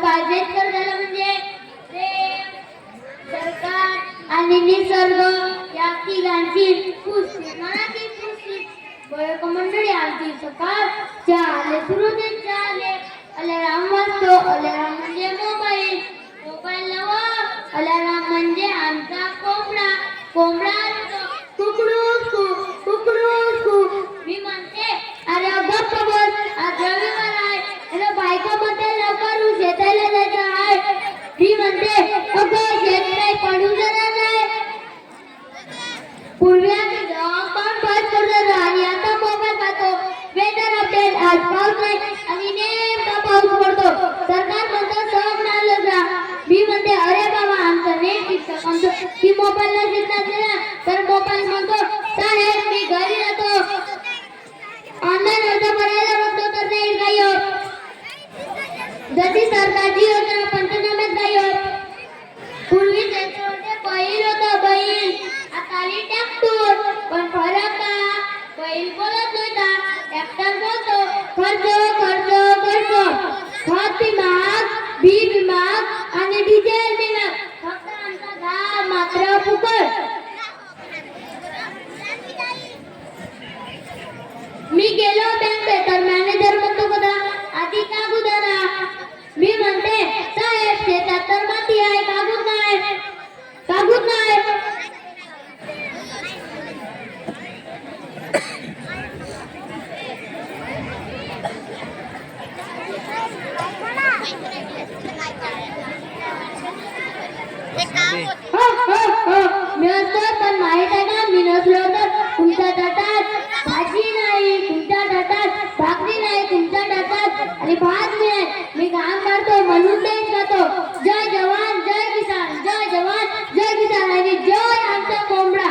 आंबेडकर झाला म्हणजे प्रेम, सरकार आणि निसर्ग या तिघांची कुस्ती मनाची कुस्ती बळक मंडळी आमची सकाळ चाले सुरू दे चाले अलाराम वाजतो अलाराम म्हणजे मोबाईल मोबाईल नवा अलाराम म्हणजे आमचा कोंबडा कोंबडा कुकडू कुकडू मी म्हणते अरे गप्प बस आज रविवार आहे अरे बायका मध्ये लवकर शेताला जायचं आहे मी म्हणते अगं शेत नाही पडू देणार नाही पूर्वी आम्ही पण बस करत आणि आता मोबाईल पाहतो वेदर अपडेट आज पाऊस नाही आणि नेमका पाऊस पडतो सरकार म्हणतं सहज नाही जा मी म्हणते अरे बाबा आमचं नेट फिक्स म्हणतो की मोबाईलला सिग्नल दिला तर मोबाईल म्हणतो साहेब मी घरी जातो ऑनलाईन अर्ज भरायला बघतो तर नेट गायब जशी सरकारची योजना पंचनाम्यात गायब पूर्वी त्याच्यामध्ये बैल होतं बैल आता आली ट्रॅक्टर पण फरक का बैल बोलत नव्हता ट्रॅक्टर बोलतो खर्च खर्च खर्च खत विभाग बी विभाग आणि डिझेल विभाग फक्त आमचा दहा मात्र फुकट मी गेलो बँकेत तर मॅनेजर म्हणतो बघा आधी कागद आणा मी म्हणते साहेब शेतात तर माती आहे कागद नाही कागद नाही मी असतो पण माहित आहे ना मी नसलो तर तुमच्या ताटात भाजी नाही तुमच्या ताटात भाकरी नाही तुमच्या ताटात आणि भात नाही मी काम करतो म्हणून तेच खातो जय जवान जय किसान जय जवान जय किसान आणि जय आमचा कोंबडा